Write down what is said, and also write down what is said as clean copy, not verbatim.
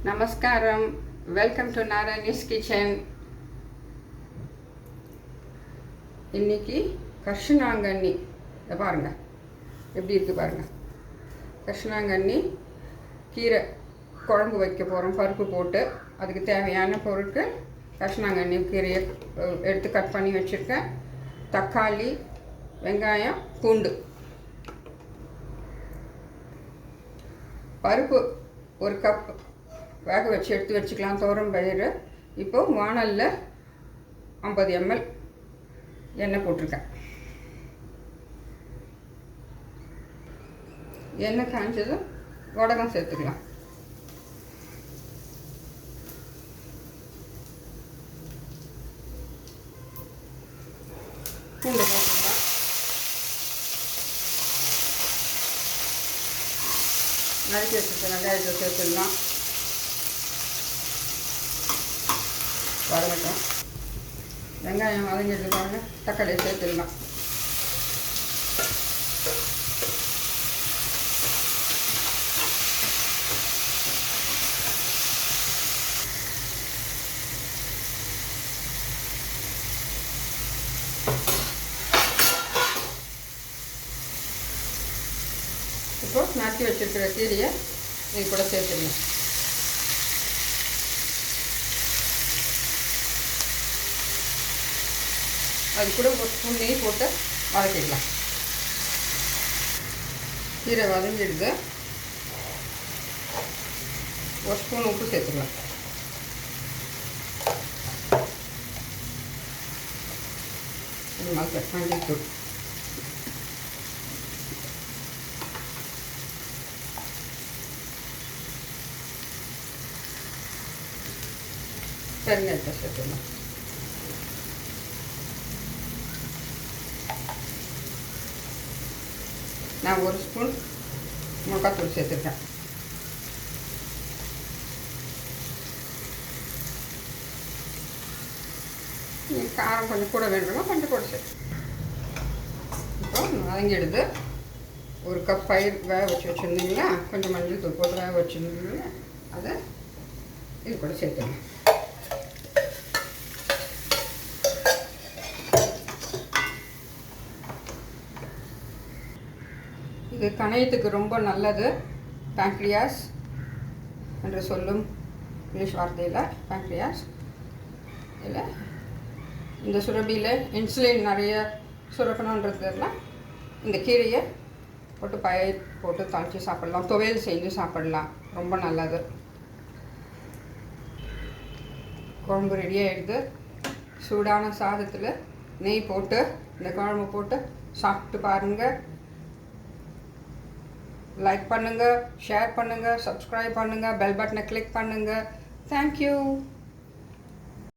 நமஸ்காரம். Welcome to Narayani's kitchen. இன்னைக்கு கர்ஷனாங்கண்ணி பாருங்கள் எப்படி இருக்குது பாருங்கள். கர்ஷனாங்கண்ணி கீரை குழம்பு வைக்க போகிறோம். பருப்பு போட்டு அதுக்கு தேவையான பொருட்கள் கர்ஷனாங்கண்ணி கீரையை எடுத்து கட் பண்ணி வச்சுருக்கேன். தக்காளி, வெங்காயம், பூண்டு. பருப்பு ஒரு கப் வேக வச்சு எடுத்து வச்சுக்கலாம். துவரம் பயிறு. இப்போது வாணலில் 50 ml எண்ணெய் போட்டிருக்கேன். எண்ணெய் காய்ச்சதும் வடகம் சேர்த்துக்கலாம். பூண்டு போட்டுக்கலாம். நறுக்கி வச்சுருக்க வெங்காயத்தை சேர்த்துடலாம். வதங்கட்டும். வெங்காயம் வதங்கிட்டு பாருங்க. தக்காளியை சேர்த்துடலாம். இப்போ நறுக்கி வச்சிருக்கிற கீரையை இது கூட சேர்த்துடலாம். அது கூட ஒரு ஸ்பூன் நெய் போட்டு வதக்கிடலாம். கீரை வதங்கிடுது. ஒரு ஸ்பூன் உப்பு சேர்த்துக்கலாம். மஞ்சள் தூள். பெருங்காயத்தை சேர்த்துக்கலாம். நான் ஒரு ஸ்பூன் மிளகாத்தூள் சேர்த்துருக்கேன். காரம் கொஞ்சம் கூட வேண்டுமா கொஞ்சம் கூட சேர்த்து. இப்போ வதங்கிடுது. ஒரு கப் பயிர் வேக வச்சு வச்சுருந்தீங்களா, கொஞ்சம் மஞ்சள் தூள் போட்டு வேக வச்சுருந்தீங்களா, அதை இது கூட சேர்த்துக்கலாம். இது கணையத்துக்கு ரொம்ப நல்லது. பேங்க்ரியாஸ் என்று சொல்லும் இங்கிலீஷ் வார்த்தையில் பேங்க்ரியாஸ். இதில் இந்த சுரபியில் இன்சுலின் நிறைய சுரக்கணுன்றதுலாம் இந்த கீரையை போட்டு பயிர் போட்டு தாளித்து சாப்பிட்லாம். துவையல் செஞ்சு சாப்பிடலாம். ரொம்ப நல்லது. குழம்பு ரெடியாகிடுது. சூடான சாதத்தில் நெய் போட்டு இந்த குழம்பு போட்டு சாப்பிட்டு பாருங்கள். லைக் பண்ணுங்கள், ஷேர் பண்ணுங்கள், சப்ஸ்கிரைப் பண்ணுங்கள், பெல் பட்டனை கிளிக் பண்ணுங்கள். தேங்க்யூ.